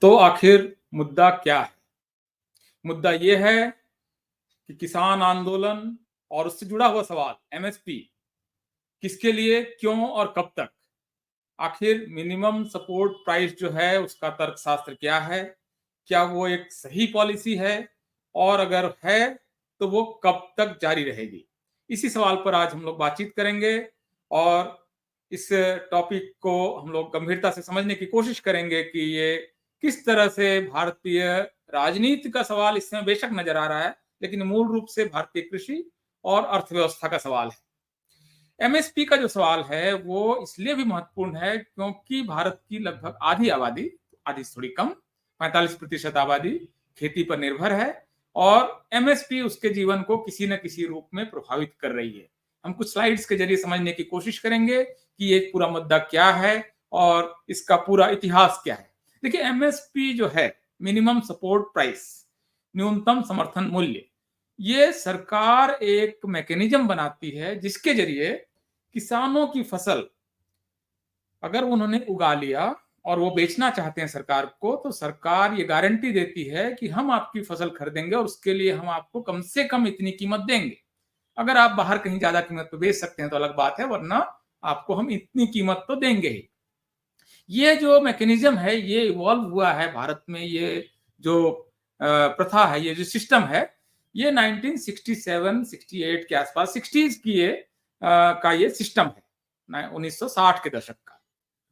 तो आखिर मुद्दा क्या है? मुद्दा ये है कि किसान आंदोलन और उससे जुड़ा हुआ सवाल एमएसपी किसके लिए, क्यों और कब तक? आखिर मिनिमम सपोर्ट प्राइस जो है उसका तर्कशास्त्र क्या है? क्या वो एक सही पॉलिसी है? और अगर है तो वो कब तक जारी रहेगी? इसी सवाल पर आज हम लोग बातचीत करेंगे और इस टॉपिक को हम लोग गंभीरता से समझने की कोशिश करेंगे कि ये किस तरह से भारतीय राजनीति का सवाल इसमें बेशक नजर आ रहा है, लेकिन मूल रूप से भारतीय कृषि और अर्थव्यवस्था का सवाल है। एमएसपी का जो सवाल है वो इसलिए भी महत्वपूर्ण है क्योंकि भारत की लगभग आधी से थोड़ी कम 45% आबादी खेती पर निर्भर है और एमएसपी उसके जीवन को किसी न किसी रूप में प्रभावित कर रही है। हम कुछ स्लाइड्स के जरिए समझने की कोशिश करेंगे कि ये पूरा मुद्दा क्या है और इसका पूरा इतिहास क्या है। देखिए, एमएसपी जो है, मिनिमम सपोर्ट प्राइस, न्यूनतम समर्थन मूल्य, ये सरकार एक मैकेनिज्म बनाती है जिसके जरिए किसानों की फसल अगर उन्होंने उगा लिया और वो बेचना चाहते हैं सरकार को, तो सरकार ये गारंटी देती है कि हम आपकी फसल खरीदेंगे और उसके लिए हम आपको कम से कम इतनी कीमत देंगे। अगर आप बाहर कहीं ज्यादा कीमत पे बेच सकते हैं तो अलग बात है, वरना आपको हम इतनी कीमत तो देंगे ही। ये जो मैकेनिज्म है ये इवॉल्व हुआ है भारत में। ये जो प्रथा है, ये जो सिस्टम है, ये 1967-68 के आसपास, 60s की का ये सिस्टम है, 1960 के दशक का।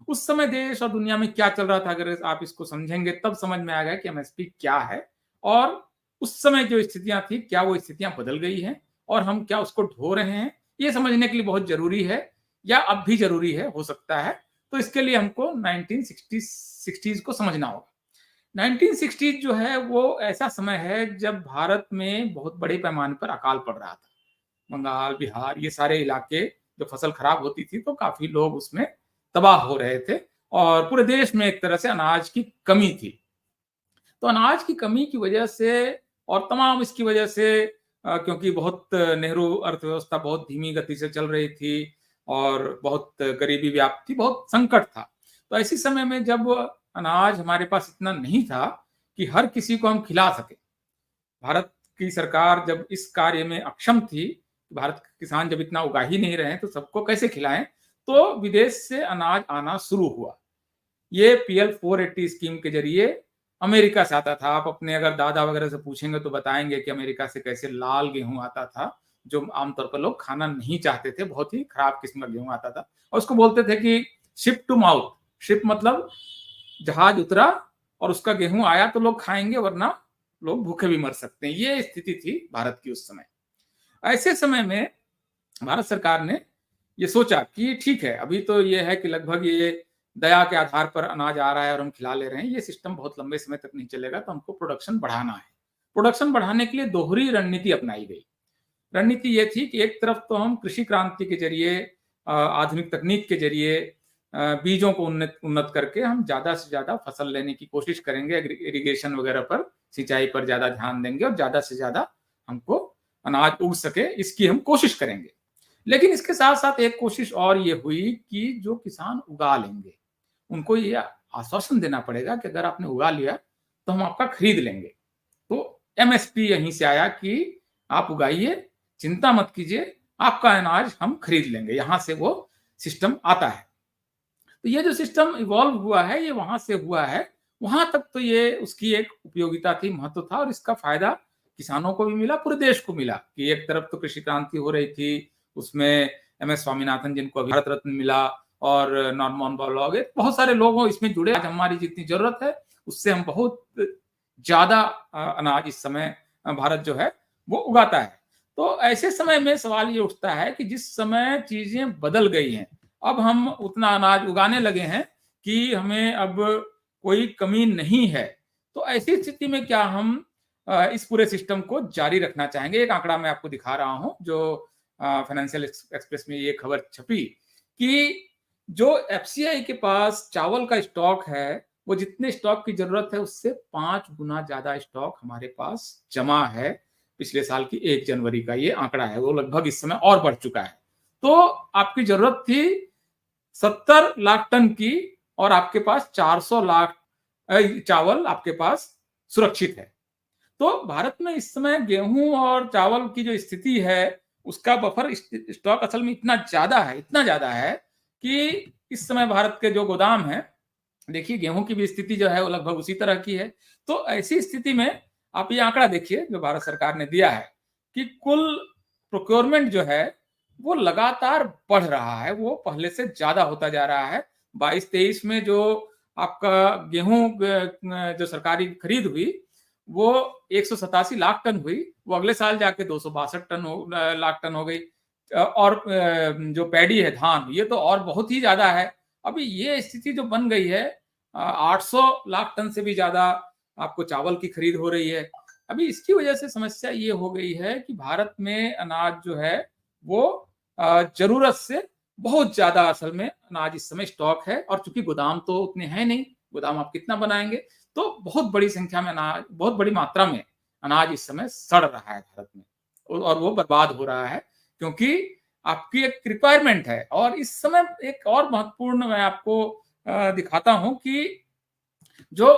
उस समय देश और दुनिया में क्या चल रहा था, अगर आप इसको समझेंगे तब समझ में आएगा कि एमएसपी क्या है और उस समय जो स्थितियां थी क्या वो स्थितियां बदल गई हैं और हम क्या उसको ढो रहे हैं। ये समझने के लिए बहुत जरूरी है, या अब भी जरूरी है, हो सकता है। तो इसके लिए हमको 1960s को समझना होगा। 1960s जो है वो ऐसा समय है जब भारत में बहुत बड़े पैमाने पर अकाल पड़ रहा था। बंगाल, बिहार, ये सारे इलाके, जो फसल खराब होती थी तो काफी लोग उसमें तबाह हो रहे थे और पूरे देश में एक तरह से अनाज की कमी थी। तो अनाज की कमी की वजह से और तमाम इसकी वजह से, क्योंकि बहुत नेहरू अर्थव्यवस्था बहुत धीमी गति से चल रही थी और बहुत गरीबी व्याप्त थी, बहुत संकट था। तो ऐसी समय में जब अनाज हमारे पास इतना नहीं था कि हर किसी को हम खिला सके, भारत की सरकार जब इस कार्य में अक्षम थी, भारत के किसान जब इतना उगा ही नहीं रहे तो सबको कैसे खिलाएं, तो विदेश से अनाज आना शुरू हुआ। ये पीएल 480 स्कीम के जरिए अमेरिका से आता था। आप अपने अगर दादा वगैरह से पूछेंगे तो बताएंगे कि अमेरिका से कैसे लाल गेहूं आता था, जो आमतौर पर लोग खाना नहीं चाहते थे। बहुत ही खराब किस्म का गेहूं आता था और उसको बोलते थे कि शिप टू माउथ। शिप मतलब जहाज उतरा और उसका गेहूं आया तो लोग खाएंगे, वरना लोग भूखे भी मर सकते हैं। ये स्थिति थी भारत की उस समय। ऐसे समय में भारत सरकार ने ये सोचा कि ठीक है, अभी तो ये है कि लगभग ये दया के आधार पर अनाज आ रहा है और हम खिला ले रहे हैं, ये सिस्टम बहुत लंबे समय तक नहीं चलेगा, तो हमको प्रोडक्शन बढ़ाना है। प्रोडक्शन बढ़ाने के लिए दोहरी रणनीति अपनाई गई। रणनीति ये थी कि एक तरफ तो हम कृषि क्रांति के जरिए, आधुनिक तकनीक के जरिए, बीजों को उन्नत करके हम ज्यादा से ज्यादा फसल लेने की कोशिश करेंगे, इरिगेशन वगैरह पर, सिंचाई पर ज्यादा ध्यान देंगे और ज्यादा से ज्यादा हमको अनाज उग सके इसकी हम कोशिश करेंगे। लेकिन इसके साथ साथ एक कोशिश और ये हुई कि जो किसान उगा लेंगे उनको ये आश्वासन देना पड़ेगा कि अगर आपने उगा लिया तो हम आपका खरीद लेंगे। तो एमएसपी यहीं से आया कि आप उगाइए, चिंता मत कीजिए, आपका अनाज हम खरीद लेंगे। यहां से वो सिस्टम आता है। तो ये जो सिस्टम इवॉल्व हुआ है ये वहां से हुआ है। वहां तक तो ये उसकी एक उपयोगिता थी, महत्व था और इसका फायदा किसानों को भी मिला, पूरे देश को मिला। कि एक तरफ तो कृषि क्रांति हो रही थी, उसमें एमएस स्वामीनाथन जिनको अभी भारत रत्न मिला और नॉर्मन बोरलॉग, बहुत सारे लोग इसमें जुड़े। आज हमारी जितनी जरूरत है उससे हम बहुत ज्यादा अनाज इस समय भारत जो है वो उगाता है। तो ऐसे समय में सवाल ये उठता है कि जिस समय चीजें बदल गई हैं, अब हम उतना अनाज उगाने लगे हैं कि हमें अब कोई कमी नहीं है, तो ऐसी स्थिति में क्या हम इस पूरे सिस्टम को जारी रखना चाहेंगे। एक आंकड़ा मैं आपको दिखा रहा हूं, जो फाइनेंशियल एक्सप्रेस में ये खबर छपी कि जो एफसीआई के पास चावल का स्टॉक है, वो जितने स्टॉक की जरूरत है उससे 5 गुना ज्यादा स्टॉक हमारे पास जमा है। पिछले साल की 1 जनवरी का ये आंकड़ा है, वो लगभग इस समय और बढ़ चुका है। तो आपकी जरूरत थी 70 लाख टन की और आपके पास 400 लाख चावल आपके पास सुरक्षित है। तो भारत में इस समय गेहूं और चावल की जो स्थिति है, उसका बफर स्टॉक असल में इतना ज्यादा है कि इस समय भारत के जो गोदाम है, देखिए गेहूं की भी स्थिति जो है वो लगभग उसी तरह की है। तो ऐसी स्थिति में आप ये आंकड़ा देखिए जो भारत सरकार ने दिया है कि कुल प्रोक्योरमेंट जो है वो लगातार बढ़ रहा है, वो पहले से ज्यादा होता जा रहा है। 22-23 में जो आपका गेहूं जो सरकारी खरीद हुई वो 187 लाख टन हुई, वो अगले साल जाके 262 लाख टन हो गई। और जो पैडी है धान, ये तो और बहुत ही ज्यादा है। अभी ये स्थिति जो बन गई है, 800 लाख टन से भी ज्यादा आपको चावल की खरीद हो रही है। अभी इसकी वजह से समस्या ये हो गई है कि भारत में अनाज जो है वो जरूरत से बहुत ज्यादा असल में अनाज इस समय स्टॉक है, और चूंकि गोदाम तो उतने हैं नहीं, गोदाम आप कितना बनाएंगे, तो बहुत बड़ी संख्या में अनाज, बहुत बड़ी मात्रा में अनाज इस समय सड़ रहा है भारत में, और वो बर्बाद हो रहा है क्योंकि आपकी एक रिक्वायरमेंट है। और इस समय एक और महत्वपूर्ण मैं आपको दिखाता हूं कि जो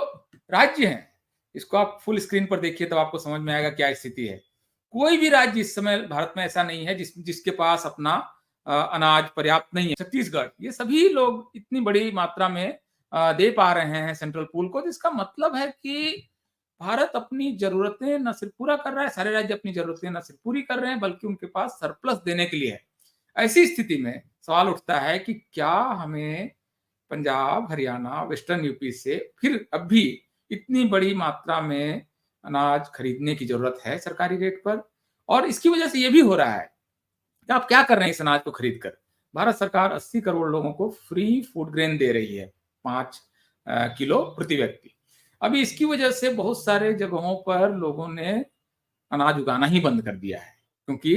राज्य हैं, इसको आप फुल स्क्रीन पर देखिए तब आपको समझ में आएगा क्या स्थिति है। कोई भी राज्य इस समय भारत में ऐसा नहीं है जिसके पास अपना अनाज पर्याप्त नहीं है। छत्तीसगढ़, ये सभी लोग इतनी बड़ी मात्रा में दे पा रहे हैं सेंट्रल पूल को, जिसका मतलब है कि भारत अपनी जरूरतें न सिर्फ पूरा कर रहा है, सारे राज्य अपनी जरूरतें न सिर्फ पूरी कर रहे हैं बल्कि उनके पास सरप्लस देने के लिए है। ऐसी स्थिति में सवाल उठता है कि क्या हमें पंजाब, हरियाणा, वेस्टर्न यूपी से फिर अब भी इतनी बड़ी मात्रा में अनाज खरीदने की जरूरत है सरकारी रेट पर? और इसकी वजह से ये भी हो रहा है कि आप क्या कर रहे हैं इस अनाज को खरीद कर? भारत सरकार 80 करोड़ लोगों को फ्री फूड ग्रेन दे रही है, 5 किलो प्रति व्यक्ति। अभी इसकी वजह से बहुत सारे जगहों पर लोगों ने अनाज उगाना ही बंद कर दिया है, क्योंकि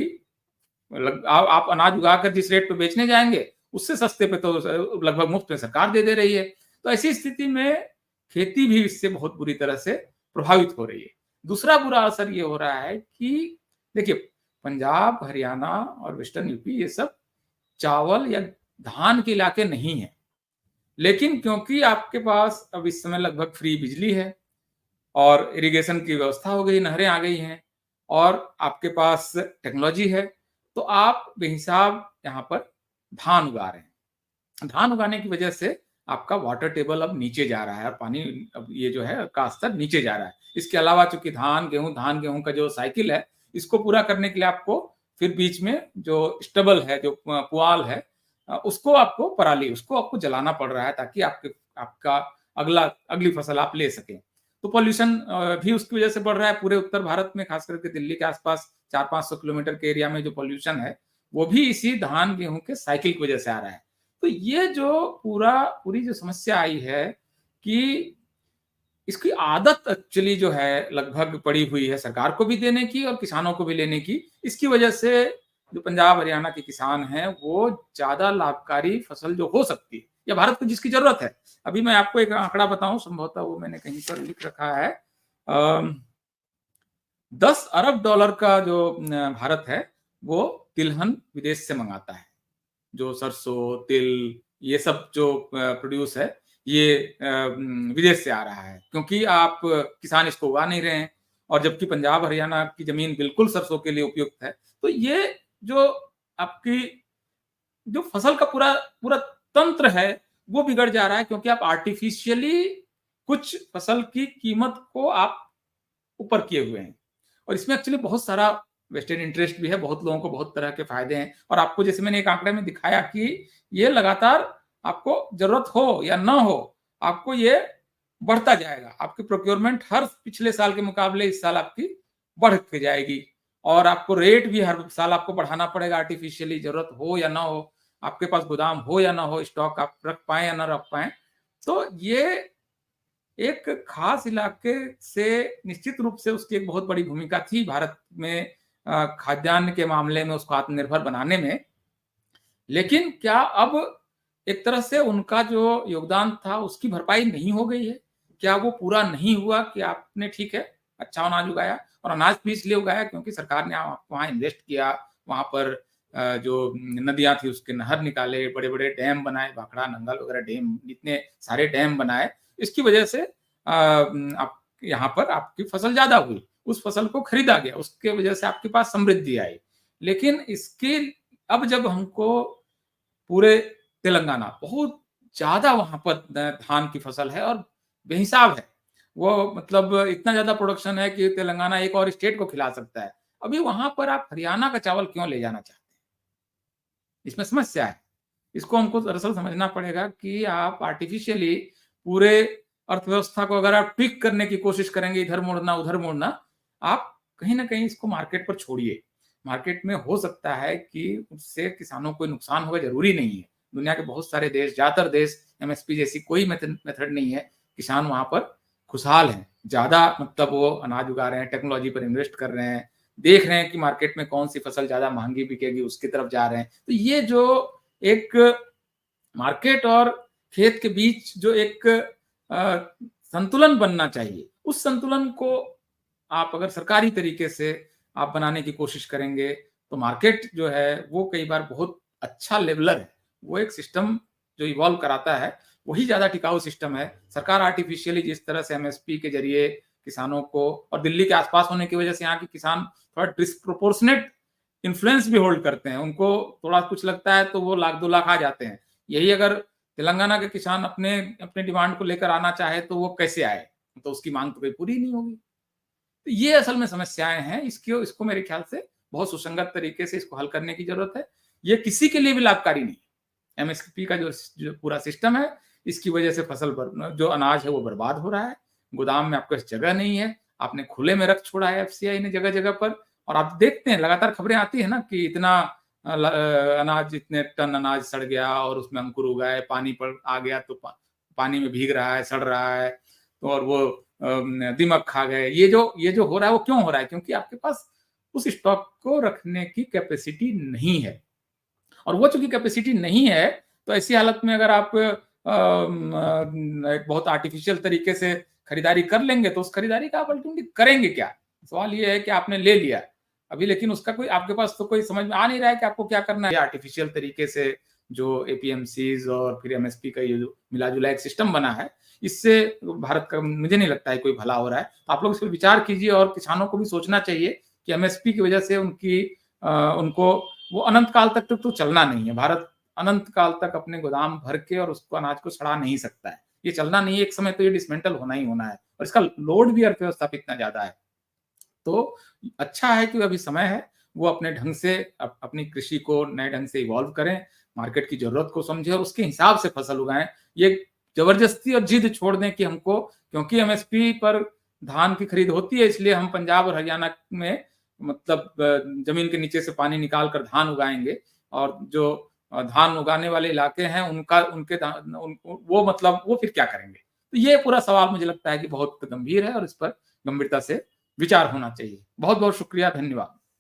आप अनाज उगाकर जिस रेट पे बेचने जाएंगे उससे सस्ते पे तो लगभग मुफ्त में सरकार दे रही है। तो ऐसी स्थिति में खेती भी इससे बहुत बुरी तरह से प्रभावित हो रही है। दूसरा बुरा असर ये हो रहा है कि देखिए, पंजाब, हरियाणा और वेस्टर्न यूपी ये सब चावल या धान के इलाके नहीं है, लेकिन क्योंकि आपके पास अब इस समय लगभग फ्री बिजली है और इरिगेशन की व्यवस्था हो गई, नहरें आ गई हैं और आपके पास टेक्नोलॉजी है, तो आप बेहिसाब यहाँ पर धान उगा रहे हैं। धान उगाने की वजह से आपका वाटर टेबल अब नीचे जा रहा है और पानी अब ये जो है का स्तर नीचे जा रहा है। इसके अलावा चूंकि धान गेहूं का जो साइकिल है, इसको पूरा करने के लिए आपको फिर बीच में जो स्टबल है, जो पुआल है, उसको आपको जलाना पड़ रहा है ताकि आपका अगली फसल आप ले सकें। तो पॉल्यूशन भी उसकी वजह से बढ़ रहा है। पूरे उत्तर भारत में, खास करके दिल्ली के आसपास 400-500 किलोमीटर के एरिया में जो पॉल्यूशन है, वो भी इसी धान गेहूं के साइकिल की वजह से आ रहा है। तो ये जो पूरी जो समस्या आई है कि इसकी आदत एक्चुअली जो है लगभग पड़ी हुई है सरकार को भी देने की और किसानों को भी लेने की। इसकी वजह से जो पंजाब हरियाणा के किसान हैं वो ज्यादा लाभकारी फसल जो हो सकती है या भारत को जिसकी जरूरत है। अभी मैं आपको एक आंकड़ा बताऊं, संभवतः वो मैंने कहीं पर लिख रखा है। 10 अरब डॉलर का जो भारत है वो तिलहन विदेश से मंगाता है। जो सरसों, तिल, ये सब जो प्रोड्यूस है, ये विदेश से आ रहा है, क्योंकि आप किसान इसको उगा नहीं रहे हैं। और जबकि पंजाब हरियाणा की जमीन बिल्कुल सरसों के लिए उपयुक्त है। तो ये जो आपकी जो फसल का पूरा पूरा तंत्र है वो बिगड़ जा रहा है, क्योंकि आप आर्टिफिशियली कुछ फसल की कीमत को आप ऊपर किए हुए हैं। और इसमें एक्चुअली बहुत सारा वेस्टेड इंटरेस्ट भी है, बहुत लोगों को बहुत तरह के फायदे हैं। और आपको जैसे मैंने एक आंकड़े में दिखाया कि ये लगातार आपको जरूरत हो या ना हो, आपको ये बढ़ता जाएगा। आपकी प्रोक्योरमेंट हर पिछले साल के मुकाबले इस साल आपकी बढ़ के जाएगी, और आपको रेट भी हर साल आपको बढ़ाना पड़ेगा आर्टिफिशियली, जरूरत हो या ना हो, आपके पास गोदाम हो या ना हो, स्टॉक आप रख पाए या ना रख पाए। तो ये एक खास इलाके से निश्चित रूप से उसकी एक बहुत बड़ी भूमिका थी भारत में खाद्यान्न के मामले में, उसको आत्मनिर्भर बनाने में। लेकिन क्या अब एक तरह से उनका जो योगदान था उसकी भरपाई नहीं हो गई है? क्या वो पूरा नहीं हुआ कि आपने ठीक है अच्छा अनाज उगाया, और अनाज भी इसलिए उगाया क्योंकि सरकार ने वहां इन्वेस्ट किया, वहां पर जो नदियां थी उसके नहर निकाले, बड़े बड़े डैम बनाए, भाखड़ा नंगल वगैरह डैम, इतने सारे डैम बनाए। इसकी वजह से आप यहाँ पर आपकी फसल ज्यादा हुई, उस फसल को खरीदा गया, उसके वजह से आपके पास समृद्धि आई। लेकिन इसके अब जब हमको पूरे तेलंगाना बहुत ज्यादा वहां पर धान की फसल है और बेहिसाब है, वो मतलब इतना ज्यादा प्रोडक्शन है कि तेलंगाना एक और स्टेट को खिला सकता है। अभी वहां पर आप हरियाणा का चावल क्यों ले जाना चाहते हैं? इसमें समस्या है। इसको हमको दरअसल समझना पड़ेगा कि आप आर्टिफिशियली पूरे अर्थव्यवस्था को अगर आप ट्विक करने की कोशिश करेंगे, इधर मुड़ना, उधर मुड़ना, आप कहीं न कहीं इसको मार्केट पर छोड़िए। मार्केट में हो सकता है कि उससे किसानों को नुकसान होगा, ज़रूरी नहीं है। दुनिया के बहुत सारे देश, ज़्यादातर देश एमएसपी जैसी कोई मेथड नहीं है। किसान वहाँ पर खुशहाल हैं। ज़्यादा मतलब वो अनाज उगा रहे हैं, टेक्नोलॉजी पर इन्वेस्ट कर रहे हैं, देख रहे हैं कि मार्केट में कौन-सी फसल ज़्यादा महँगी बिकेगी, उसकी तरफ जा रहे हैं। तो ये जो एक मार्केट और खेत के बीच जो एक संतुलन बनना चाहिए, उस संतुलन को आप अगर सरकारी तरीके से आप बनाने की कोशिश करेंगे, तो मार्केट जो है वो कई बार बहुत अच्छा लेवलर है। वो एक सिस्टम जो इवॉल्व कराता है, वही ज़्यादा टिकाऊ सिस्टम है। सरकार आर्टिफिशियली जिस तरह से एमएसपी के ज़रिए किसानों को, और दिल्ली के आस-पास होने की वजह से यहाँ के किसान थोड़ा डिस्प्रोपोर्शनेट इन्फ्लुएंस भी होल्ड करते हैं। उनको थोड़ा कुछ लगता है तो वो लाख 2 लाख आ जाते हैं। यही अगर तेलंगाना के किसान अपने अपने डिमांड को लेकर आना चाहे तो वो कैसे आए? तो उसकी माँग तो कहीं पूरी नहीं होगी। तो ये असल में समस्याएँ हैं। इसको इसको मेरे ख्याल से बहुत सुसंगत तरीके से इसको हल करने की ज़रूरत है। ये किसी के लिए भी लाभकारी नहीं है। एमएसपी का जो पूरा सिस्टम है, इसकी वजह से फसल जो अनाज है वो बर्बाद हो रहा है। गोदाम में आपके पास जगह नहीं है। आपने खुले में रख छोड़ा है एफसीआई ने जगह-जगह पर, और आप देखते हैं लगातार खबरें आती है ना कि इतना अनाज, इतने टन अनाज सड़ गया और उसमें अंकुर उगा है, पानी पर आ गया तो पानी में भीग रहा है, सड़ रहा है, तो और वो दीमक खा गए। ये जो हो रहा है वो क्यों हो रहा है? क्योंकि आपके पास उस स्टॉक को रखने की कैपेसिटी नहीं है। और वो चूँकि कैपेसिटी नहीं है, तो ऐसी हालत में अगर आप एक बहुत आर्टिफिशियल तरीके से खरीदारी कर लेंगे, तो उस खरीदारी का आप अल्टीमेटली करेंगे क्या? सवाल ये है कि आपने ले लिया, अभी लेकिन उसका कोई आपके पास तो कोई समझ में आ नहीं रहा है कि आपको क्या करना है। आर्टिफिशियल तरीके से जो एपीएमसीज़ और फिर एमएसपी का ये जो मिला-जुला एक सिस्टम बना है, इससे भारत का मुझे नहीं लगता है कोई भला हो रहा है। तो आप लोग इस पे विचार कीजिए, और किसानों को भी सोचना चाहिए कि एमएसपी की वजह से उनको वो अनंत काल तक तो चलना नहीं है। भारत अनंत काल तक अपने गोदाम भर के और उसको अनाज को सड़ा नहीं सकता है। ये चलना नहीं है, एक समय तो ये डिसमेंटल होना ही होना है, और इसका लोड भी अर्थव्यवस्था पे इतना ज़्यादा है। तो अच्छा है कि अभी समय है, वो अपने ढंग से अपनी कृषि को नए ढंग से इवॉल्व करें, मार्केट की ज़रूरत को समझें और उसके हिसाब से फसल उगाएँ। ये ज़बरदस्ती और ज़िद छोड़ दें कि हमको क्योंकि एमएसपी पर धान की खरीद होती है, इसलिए हम पंजाब और हरियाणा में मतलब ज़मीन के नीचे से पानी निकाल कर धान उगाएँगे, और जो धान उगाने वाले इलाके हैं उनका उनके धा उन वो मतलब वो फिर क्या करेंगे? तो ये पूरा सवाल मुझे लगता है कि बहुत गंभीर है, और इस पर गंभीरता से विचार होना चाहिए। बहुत-बहुत शुक्रिया, धन्यवाद।